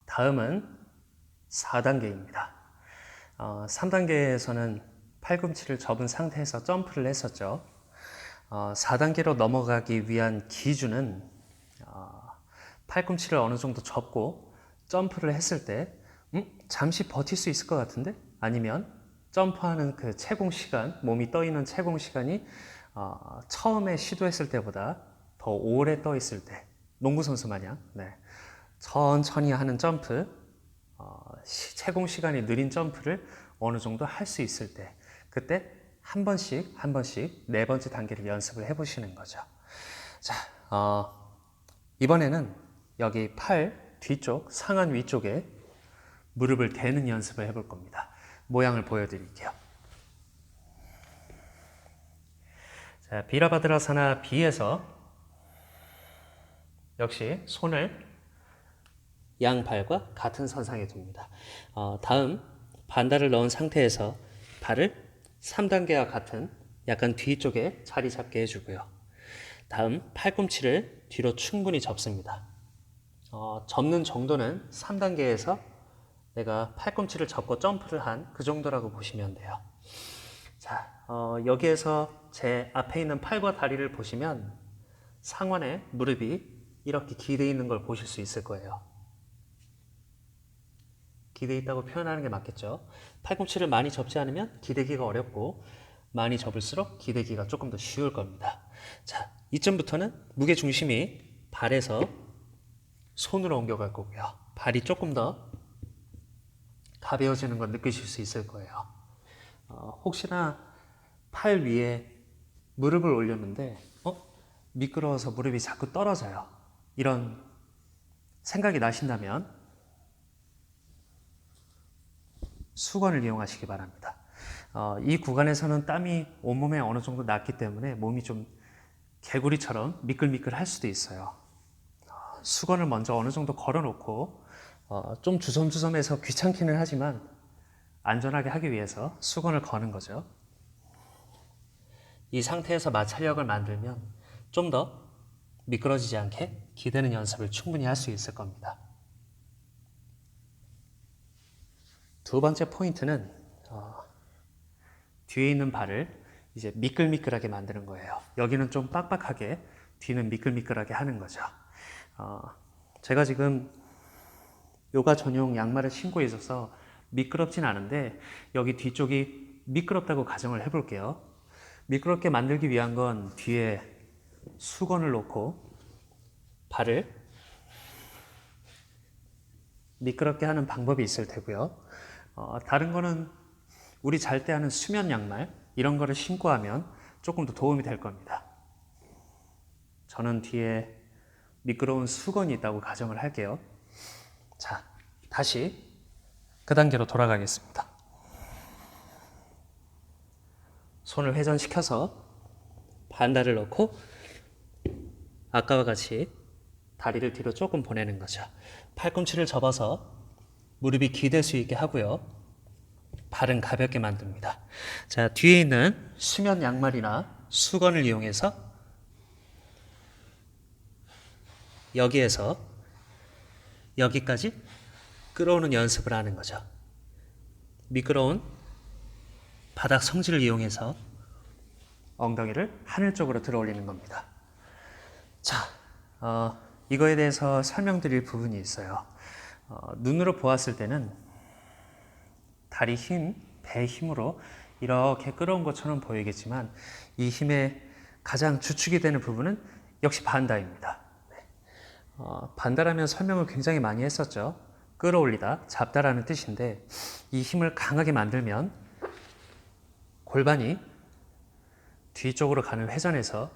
다음은 4단계입니다. 3단계에서는 팔꿈치를 접은 상태에서 점프를 했었죠. 4단계로 넘어가기 위한 기준은 팔꿈치를 어느 정도 접고 점프를 했을 때 잠시 버틸 수 있을 것 같은데? 아니면 점프하는 그 채공 시간, 몸이 떠 있는 채공 시간이 처음에 시도했을 때보다 더 오래 떠 있을 때, 농구 선수 마냥 천천히 하는 점프, 채공 시간이 느린 점프를 어느 정도 할 수 있을 때, 그때 한 번씩 네 번째 단계를 연습을 해보시는 거죠. 자, 이번에는 여기 팔 뒤쪽, 상완 위쪽에 무릎을 대는 연습을 해볼 겁니다. 모양을 보여드릴게요. 자, 비라바드라사나 B에서 역시 손을 양발과 같은 선상에 둡니다. 다음 반달을 넣은 상태에서 발을 3단계와 같은 약간 뒤쪽에 자리 잡게 해주고요. 다음 팔꿈치를 뒤로 충분히 접습니다. 접는 정도는 3단계에서 내가 팔꿈치를 접고 점프를 한 그 정도라고 보시면 돼요. 자, 여기에서 제 앞에 있는 팔과 다리를 보시면 상완에 무릎이 이렇게 기대 있는 걸 보실 수 있을 거예요. 기대 있다고 표현하는 게 맞겠죠. 팔꿈치를 많이 접지 않으면 기대기가 어렵고 많이 접을수록 기대기가 조금 더 쉬울 겁니다. 자, 이쯤부터는 무게 중심이 발에서 손으로 옮겨갈 거고요. 발이 조금 더 가벼워지는 걸 느끼실 수 있을 거예요. 혹시나 팔 위에 무릎을 올렸는데 미끄러워서 무릎이 자꾸 떨어져요. 이런 생각이 나신다면 수건을 이용하시기 바랍니다. 이 구간에서는 땀이 온몸에 어느 정도 났기 때문에 몸이 좀 개구리처럼 미끌미끌할 수도 있어요. 수건을 먼저 어느 정도 걸어놓고 좀 주섬주섬해서 귀찮기는 하지만 안전하게 하기 위해서 수건을 거는 거죠. 이 상태에서 마찰력을 만들면 좀 더 미끄러지지 않게 기대는 연습을 충분히 할 수 있을 겁니다. 두 번째 포인트는 뒤에 있는 발을 이제 미끌미끌하게 만드는 거예요. 여기는 좀 빡빡하게, 뒤는 미끌미끌하게 하는 거죠. 제가 지금 요가 전용 양말을 신고 있어서 미끄럽진 않은데 여기 뒤쪽이 미끄럽다고 가정을 해볼게요. 미끄럽게 만들기 위한 건 뒤에 수건을 놓고 발을 미끄럽게 하는 방법이 있을 테고요. 다른 거는 우리 잘 때 하는 수면 양말 이런 거를 신고 하면 조금 더 도움이 될 겁니다. 저는 뒤에 미끄러운 수건이 있다고 가정을 할게요. 자, 다시 그 단계로 돌아가겠습니다. 손을 회전시켜서 반달을 넣고 아까와 같이 다리를 뒤로 조금 보내는 거죠. 팔꿈치를 접어서 무릎이 기댈 수 있게 하고요. 발은 가볍게 만듭니다. 자, 뒤에 있는 수면 양말이나 수건을 이용해서 여기에서 여기까지 끌어오는 연습을 하는 거죠. 미끄러운 바닥 성질을 이용해서 엉덩이를 하늘 쪽으로 들어 올리는 겁니다. 자, 이거에 대해서 설명드릴 부분이 있어요. 눈으로 보았을 때는 다리 힘, 배 힘으로 이렇게 끌어온 것처럼 보이겠지만 이 힘의 가장 주축이 되는 부분은 역시 반다입니다. 반다라면 설명을 굉장히 많이 했었죠. 끌어올리다, 잡다라는 뜻인데 이 힘을 강하게 만들면 골반이 뒤쪽으로 가는 회전에서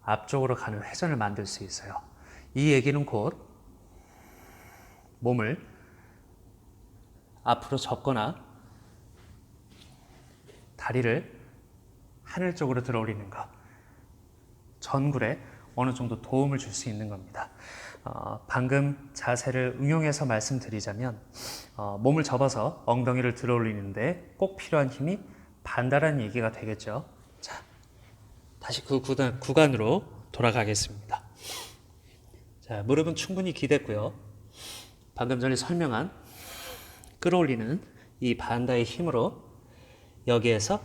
앞쪽으로 가는 회전을 만들 수 있어요. 이 얘기는 곧 몸을 앞으로 접거나 다리를 하늘 쪽으로 들어 올리는 것, 전굴에 어느 정도 도움을 줄 수 있는 겁니다. 방금 자세를 응용해서 말씀드리자면 몸을 접어서 엉덩이를 들어 올리는데 꼭 필요한 힘이 반다라는 얘기가 되겠죠. 자, 다시 그 구간으로 돌아가겠습니다. 자, 무릎은 충분히 기댔고요. 방금 전에 설명한 끌어올리는 이 반다의 힘으로 여기에서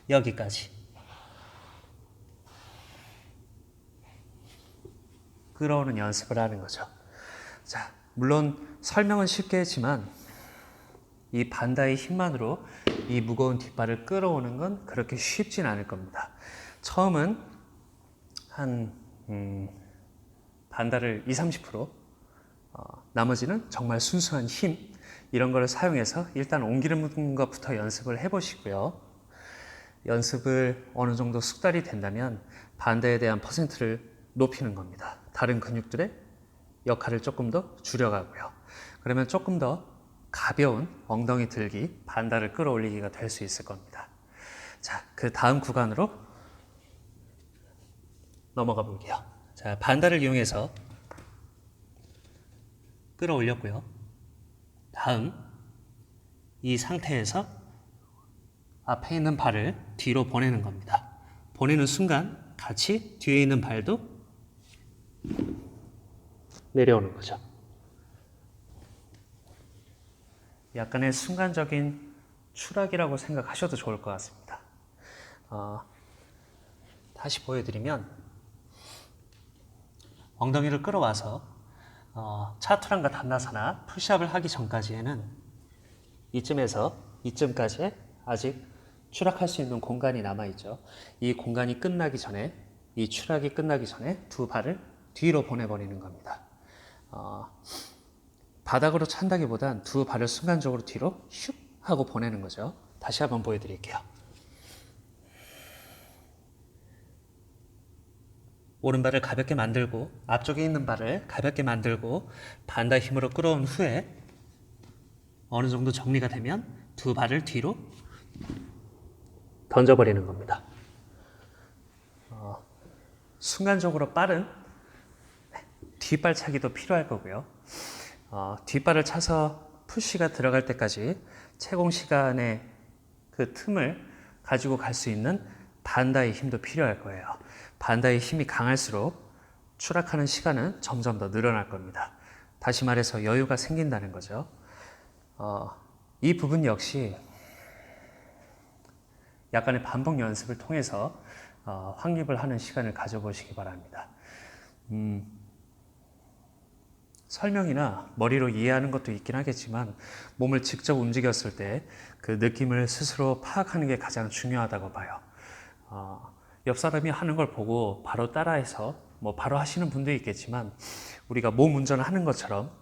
여기까지 끌어오는 연습을 하는 거죠. 자, 물론 설명은 쉽게 했지만 이 반다의 힘만으로 이 무거운 뒷발을 끌어오는 건 그렇게 쉽진 않을 겁니다. 처음은 한 반다를 20-30%, 나머지는 정말 순수한 힘, 이런 거를 사용해서 일단 옮기는 것부터 연습을 해보시고요. 연습을 어느 정도 숙달이 된다면 반다에 대한 퍼센트를 높이는 겁니다. 다른 근육들의 역할을 조금 더 줄여가고요. 그러면 조금 더 가벼운 엉덩이 들기, 반다를 끌어올리기가 될 수 있을 겁니다. 자, 그 다음 구간으로 넘어가 볼게요. 자, 반다를 이용해서 끌어올렸고요. 다음 이 상태에서 앞에 있는 발을 뒤로 보내는 겁니다. 보내는 순간 같이 뒤에 있는 발도 내려오는 거죠. 약간의 순간적인 추락이라고 생각하셔도 좋을 것 같습니다. 다시 보여드리면 엉덩이를 끌어와서 차투랑과 단나사나 푸시업을 하기 전까지에는 이쯤에서 이쯤까지 아직 추락할 수 있는 공간이 남아있죠. 이 공간이 끝나기 전에, 이 추락이 끝나기 전에 두 발을 뒤로 보내버리는 겁니다. 바닥으로 찬다기보단 두 발을 순간적으로 뒤로 슉 하고 보내는 거죠. 다시 한번 보여드릴게요. 오른발을 가볍게 만들고 앞쪽에 있는 발을 가볍게 만들고 반다 힘으로 끌어온 후에 어느 정도 정리가 되면 두 발을 뒤로 던져버리는 겁니다. 순간적으로 빠른 뒷발차기도 필요할 거고요. 뒷발을 차서 푸시가 들어갈 때까지 채공 시간의 그 틈을 가지고 갈 수 있는 반다의 힘도 필요할 거예요. 반다의 힘이 강할수록 추락하는 시간은 점점 더 늘어날 겁니다. 다시 말해서 여유가 생긴다는 거죠. 이 부분 역시 약간의 반복 연습을 통해서 확립을 하는 시간을 가져보시기 바랍니다. 설명이나 머리로 이해하는 것도 있긴 하겠지만 몸을 직접 움직였을 때 그 느낌을 스스로 파악하는 게 가장 중요하다고 봐요. 옆 사람이 하는 걸 보고 바로 따라해서 뭐 바로 하시는 분도 있겠지만 우리가 몸 운전을 하는 것처럼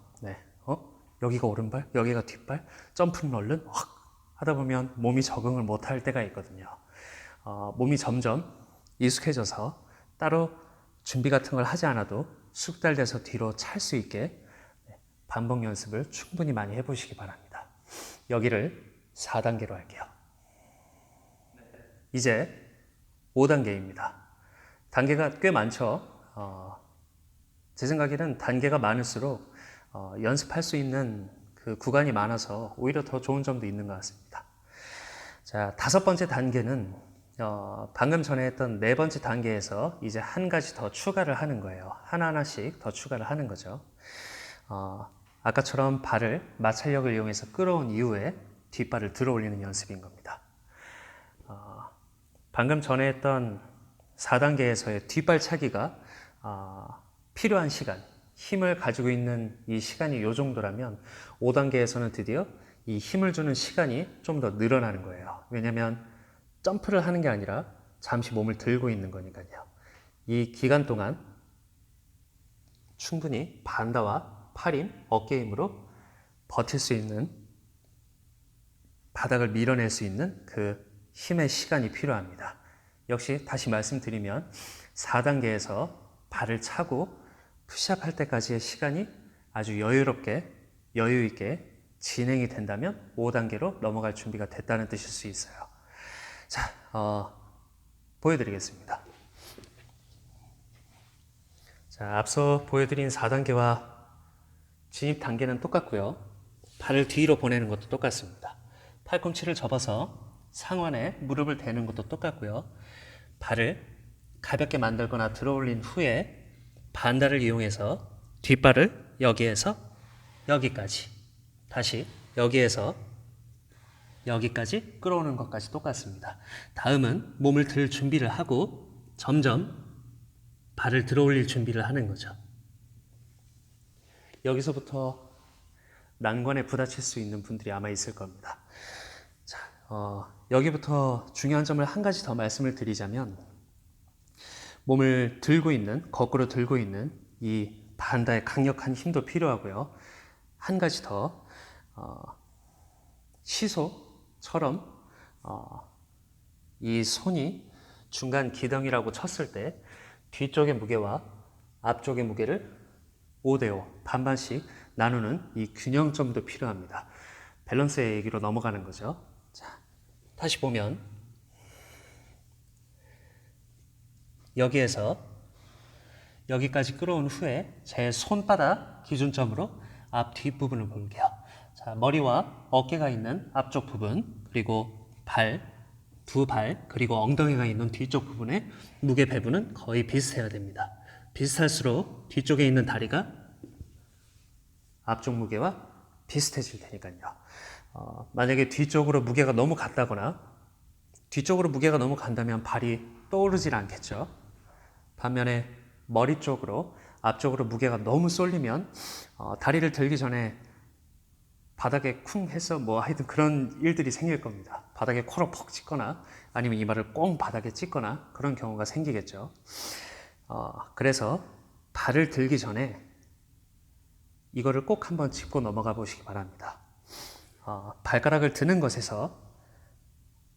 여기가 오른발, 여기가 뒷발, 점프롤은 확 하다 보면 몸이 적응을 못할 때가 있거든요. 몸이 점점 익숙해져서 따로 준비 같은 걸 하지 않아도 숙달돼서 뒤로 찰 수 있게 반복 연습을 충분히 많이 해보시기 바랍니다. 여기를 4단계로 할게요. 이제 5단계입니다. 단계가 꽤 많죠. 제 생각에는 단계가 많을수록 연습할 수 있는 그 구간이 많아서 오히려 더 좋은 점도 있는 것 같습니다. 자, 5번째 단계는 방금 전에 했던 4번째 단계에서 이제 한 가지 더 추가를 하는 거예요. 하나하나씩 더 추가를 하는 거죠. 아까처럼 발을 마찰력을 이용해서 끌어온 이후에 뒷발을 들어 올리는 연습인 겁니다. 방금 전에 했던 4단계에서의 뒷발 차기가 필요한 시간, 힘을 가지고 있는 이 시간이 이 정도라면 5단계에서는 드디어 이 힘을 주는 시간이 좀 더 늘어나는 거예요. 왜냐하면 점프를 하는 게 아니라 잠시 몸을 들고 있는 거니까요. 이 기간 동안 충분히 반다와 팔힘, 어깨 힘으로 버틸 수 있는, 바닥을 밀어낼 수 있는 그 힘의 시간이 필요합니다. 역시 다시 말씀드리면 4단계에서 발을 차고 푸시업 할 때까지의 시간이 아주 여유롭게, 여유 있게 진행이 된다면 5단계로 넘어갈 준비가 됐다는 뜻일 수 있어요. 자, 보여드리겠습니다. 자, 앞서 보여드린 4단계와 진입 단계는 똑같고요. 발을 뒤로 보내는 것도 똑같습니다. 팔꿈치를 접어서 상완에 무릎을 대는 것도 똑같고요. 발을 가볍게 만들거나 들어 올린 후에 반다를 이용해서 뒷발을 여기에서 여기까지. 다시 여기에서 여기까지 끌어오는 것까지 똑같습니다. 다음은 몸을 들 준비를 하고 점점 발을 들어 올릴 준비를 하는 거죠. 여기서부터 난관에 부딪힐 수 있는 분들이 아마 있을 겁니다. 자, 여기부터 중요한 점을 한 가지 더 말씀을 드리자면, 몸을 들고 있는, 거꾸로 들고 있는 이 반다의 강력한 힘도 필요하고요. 한 가지 더, 시소처럼 이 손이 중간 기덩이라고 쳤을 때 뒤쪽의 무게와 앞쪽의 무게를 5대5 반반씩 나누는 이 균형점도 필요합니다. 밸런스의 얘기로 넘어가는 거죠. 자, 다시 보면 여기에서 여기까지 끌어온 후에 제 손바닥 기준점으로 앞 뒷부분을 볼게요. 자, 머리와 어깨가 있는 앞쪽 부분, 그리고 두 발, 그리고 엉덩이가 있는 뒤쪽 부분의 무게 배분은 거의 비슷해야 됩니다. 비슷할수록 뒤쪽에 있는 다리가 앞쪽 무게와 비슷해질 테니까요. 만약에 뒤쪽으로 무게가 너무 간다거나 뒤쪽으로 무게가 너무 간다면 발이 떠오르질 않겠죠. 반면에 머리 쪽으로 앞쪽으로 무게가 너무 쏠리면 다리를 들기 전에 바닥에 쿵 해서 뭐 하여튼 그런 일들이 생길 겁니다. 바닥에 코로 퍽 찍거나 아니면 이마를 꽁 바닥에 찍거나 그런 경우가 생기겠죠. 그래서 발을 들기 전에 이거를 꼭 한번 짚고 넘어가 보시기 바랍니다. 발가락을 드는 것에서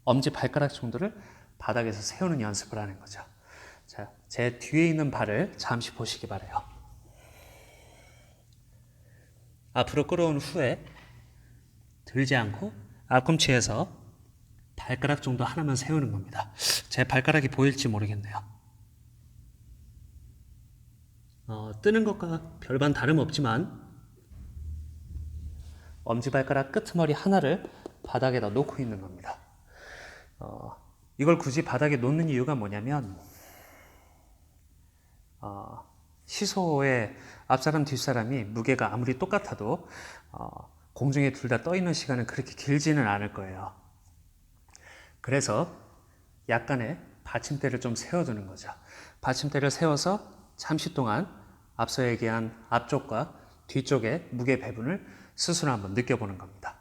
엄지 발가락 정도를 바닥에서 세우는 연습을 하는 거죠. 자, 제 뒤에 있는 발을 잠시 보시기 바라요. 앞으로 끌어온 후에 들지 않고 앞꿈치에서 발가락 정도 하나만 세우는 겁니다. 제 발가락이 보일지 모르겠네요. 뜨는 것과 별반 다름없지만 엄지발가락 끄트머리 하나를 바닥에다 놓고 있는 겁니다. 이걸 굳이 바닥에 놓는 이유가 뭐냐면 시소의 앞사람 뒷사람이 무게가 아무리 똑같아도 공중에 둘 다 떠 있는 시간은 그렇게 길지는 않을 거예요. 그래서 약간의 받침대를 좀 세워두는 거죠. 받침대를 세워서 잠시 동안 앞서 얘기한 앞쪽과 뒤쪽의 무게 배분을 스스로 한번 느껴보는 겁니다.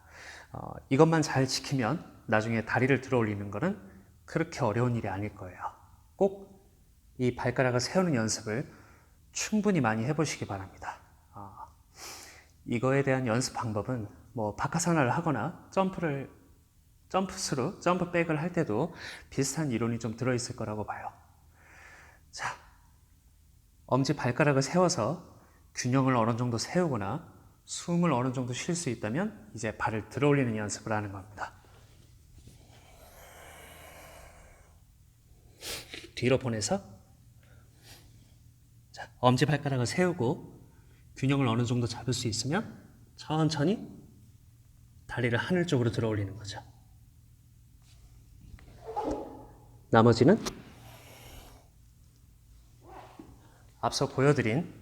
이것만 잘 지키면 나중에 다리를 들어 올리는 거는 그렇게 어려운 일이 아닐 거예요. 꼭 이 발가락을 세우는 연습을 충분히 많이 해보시기 바랍니다. 이거에 대한 연습 방법은 뭐 박하산화를 하거나 점프스루, 점프백을 할 때도 비슷한 이론이 좀 들어있을 거라고 봐요. 자, 엄지 발가락을 세워서 균형을 어느 정도 세우거나 숨을 어느 정도 쉴 수 있다면 이제 발을 들어 올리는 연습을 하는 겁니다. 뒤로 보내서 자, 엄지 발가락을 세우고 균형을 어느 정도 잡을 수 있으면 천천히 다리를 하늘 쪽으로 들어 올리는 거죠. 나머지는 앞서 보여드린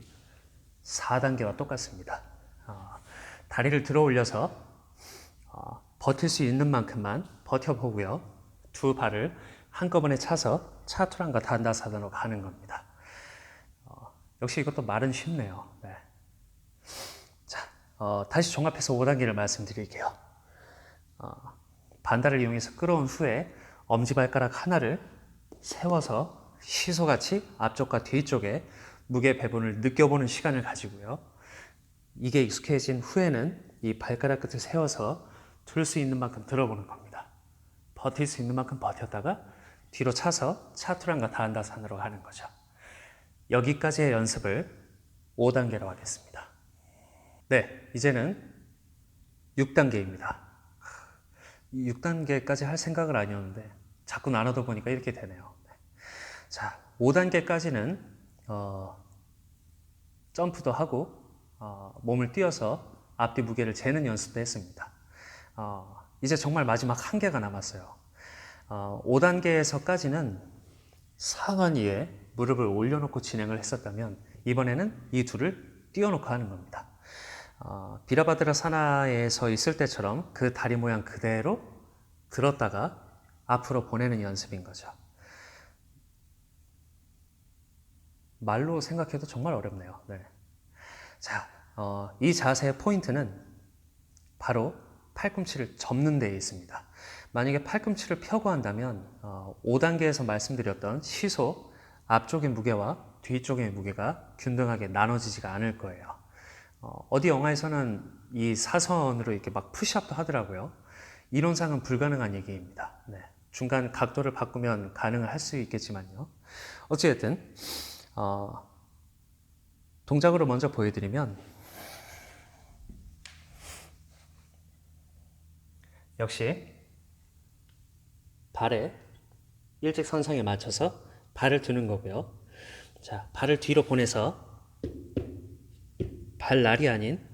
4단계와 똑같습니다. 다리를 들어 올려서 버틸 수 있는 만큼만 버텨보고요. 두 발을 한꺼번에 차서 차투란과 단다사나로 가는 겁니다. 역시 이것도 말은 쉽네요. 네. 자, 다시 종합해서 5단계를 말씀드릴게요. 반다를 이용해서 끌어온 후에 엄지발가락 하나를 세워서 시소같이 앞쪽과 뒤쪽에 무게 배분을 느껴보는 시간을 가지고요. 이게 익숙해진 후에는 이 발가락 끝을 세워서 들 수 있는 만큼 들어보는 겁니다. 버틸 수 있는 만큼 버텼다가 뒤로 차서 차투란과 다한다산으로 가는 거죠. 여기까지의 연습을 5단계로 하겠습니다. 네, 이제는 6단계입니다. 6단계까지 할 생각은 아니었는데 자꾸 나눠다 보니까 이렇게 되네요. 자, 5단계까지는 점프도 하고 몸을 띄어서 앞뒤 무게를 재는 연습도 했습니다. 이제 정말 마지막 한 개가 남았어요. 5단계에서까지는 상완 위에 무릎을 올려놓고 진행을 했었다면 이번에는 이 둘을 띄워놓고 하는 겁니다. 비라바드라사나에서 있을 때처럼 그 다리 모양 그대로 들었다가 앞으로 보내는 연습인 거죠. 말로 생각해도 정말 어렵네요. 네. 자, 이 자세의 포인트는 바로 팔꿈치를 접는 데에 있습니다. 만약에 팔꿈치를 펴고 한다면 5단계에서 말씀드렸던 시소, 앞쪽의 무게와 뒤쪽의 무게가 균등하게 나눠지지가 않을 거예요. 어디 영화에서는 이 사선으로 이렇게 막 푸시업도 하더라고요. 이론상은 불가능한 얘기입니다. 네. 중간 각도를 바꾸면 가능을 할 수 있겠지만요. 어찌됐든 동작으로 먼저 보여드리면 역시 발에 일직선상에 맞춰서 발을 두는 거고요. 자, 발을 뒤로 보내서 발날이 아닌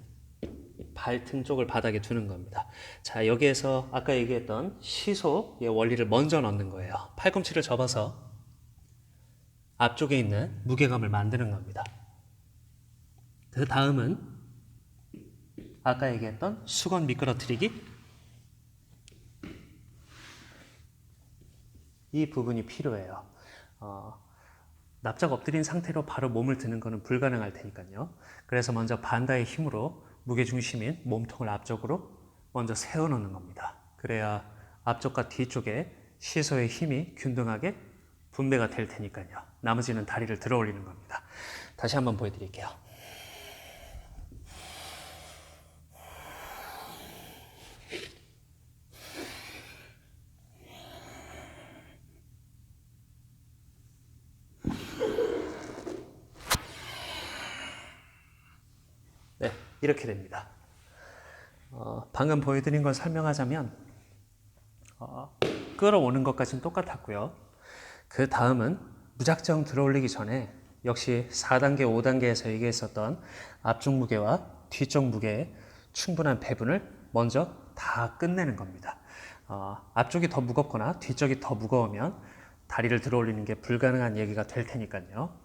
발등 쪽을 바닥에 두는 겁니다. 자, 여기에서 아까 얘기했던 시소의 원리를 먼저 넣는 거예요. 팔꿈치를 접어서 앞쪽에 있는 무게감을 만드는 겁니다. 그 다음은 아까 얘기했던 수건 미끄러뜨리기, 이 부분이 필요해요. 납작 엎드린 상태로 바로 몸을 드는 것은 불가능할 테니까요. 그래서 먼저 반다의 힘으로 무게중심인 몸통을 앞쪽으로 먼저 세워놓는 겁니다. 그래야 앞쪽과 뒤쪽에 시소의 힘이 균등하게 분배가 될 테니까요. 나머지는 다리를 들어 올리는 겁니다. 다시 한번 보여드릴게요. 네, 이렇게 됩니다. 방금 보여드린 걸 설명하자면 끌어오는 것까지는 똑같았고요. 그 다음은 무작정 들어올리기 전에 역시 4단계, 5단계에서 얘기했었던 앞쪽 무게와 뒤쪽 무게의 충분한 배분을 먼저 다 끝내는 겁니다. 앞쪽이 더 무겁거나 뒤쪽이 더 무거우면 다리를 들어올리는 게 불가능한 얘기가 될 테니까요.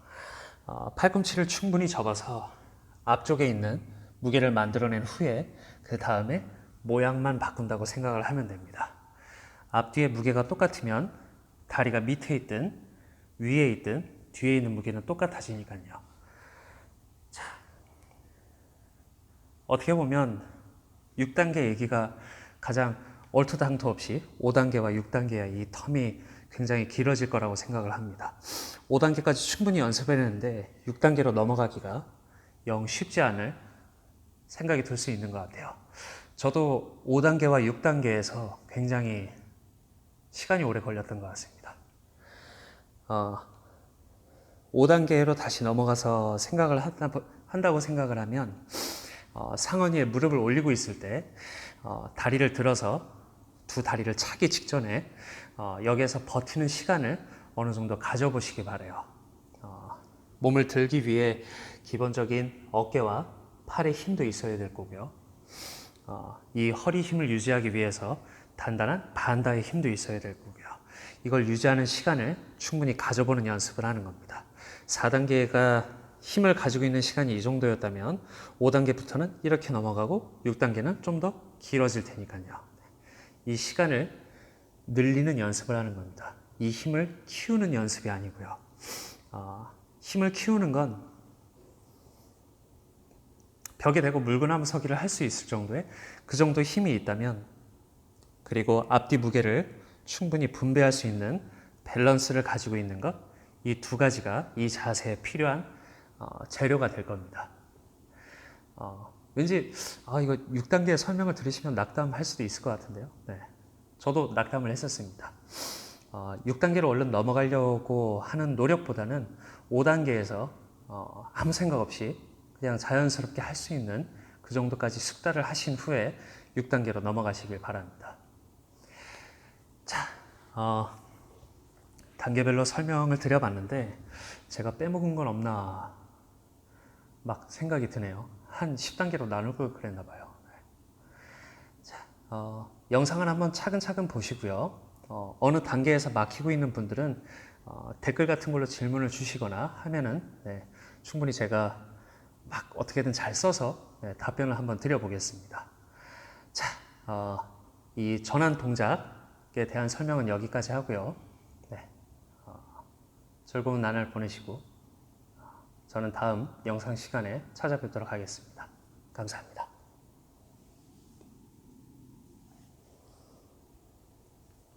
팔꿈치를 충분히 접어서 앞쪽에 있는 무게를 만들어낸 후에 그 다음에 모양만 바꾼다고 생각을 하면 됩니다. 앞뒤의 무게가 똑같으면 다리가 밑에 있든 위에 있든 뒤에 있는 무게는 똑같아지니까요. 자, 어떻게 보면 6단계 얘기가 가장 얼토당토 없이 5단계와 6단계의 이 텀이 굉장히 길어질 거라고 생각을 합니다. 5단계까지 충분히 연습해냈는데 6단계로 넘어가기가 영 쉽지 않을 생각이 들 수 있는 것 같아요. 저도 5단계와 6단계에서 굉장히 시간이 오래 걸렸던 것 같습니다. 5단계로 다시 넘어가서 생각을 한다고 생각을 하면 상원 위에 무릎을 올리고 있을 때 다리를 들어서 두 다리를 차기 직전에 여기에서 버티는 시간을 어느 정도 가져보시기 바라요. 몸을 들기 위해 기본적인 어깨와 팔의 힘도 있어야 될 거고요. 이 허리 힘을 유지하기 위해서 단단한 반다의 힘도 있어야 될 거고요. 이걸 유지하는 시간을 충분히 가져보는 연습을 하는 겁니다. 4단계가 힘을 가지고 있는 시간이 이 정도였다면 5단계부터는 이렇게 넘어가고 6단계는 좀 더 길어질 테니까요. 이 시간을 늘리는 연습을 하는 겁니다. 이 힘을 키우는 연습이 아니고요. 힘을 키우는 건 벽에 대고 물구나무 서기를 할 수 있을 정도의 그 정도 힘이 있다면, 그리고 앞뒤 무게를 충분히 분배할 수 있는 밸런스를 가지고 있는 것, 이 두 가지가 이 자세에 필요한 재료가 될 겁니다. 왠지 이거 6단계 설명을 들으시면 낙담할 수도 있을 것 같은데요. 네, 저도 낙담을 했었습니다. 6단계로 얼른 넘어가려고 하는 노력보다는 5단계에서 아무 생각 없이 그냥 자연스럽게 할 수 있는 그 정도까지 숙달을 하신 후에 6단계로 넘어가시길 바랍니다. 자, 단계별로 설명을 드려봤는데 제가 빼먹은 건 없나 막 생각이 드네요. 한 10단계로 나눌 걸 그랬나 봐요. 자, 영상을 한번 차근차근 보시고요. 어느 단계에서 막히고 있는 분들은 댓글 같은 걸로 질문을 주시거나 하면은 충분히 제가 막 어떻게든 잘 써서 답변을 한번 드려보겠습니다. 자, 이 전환 동작에 대한 설명은 여기까지 하고요. 네, 즐거운 나날 보내시고 저는 다음 영상 시간에 찾아뵙도록 하겠습니다. 감사합니다.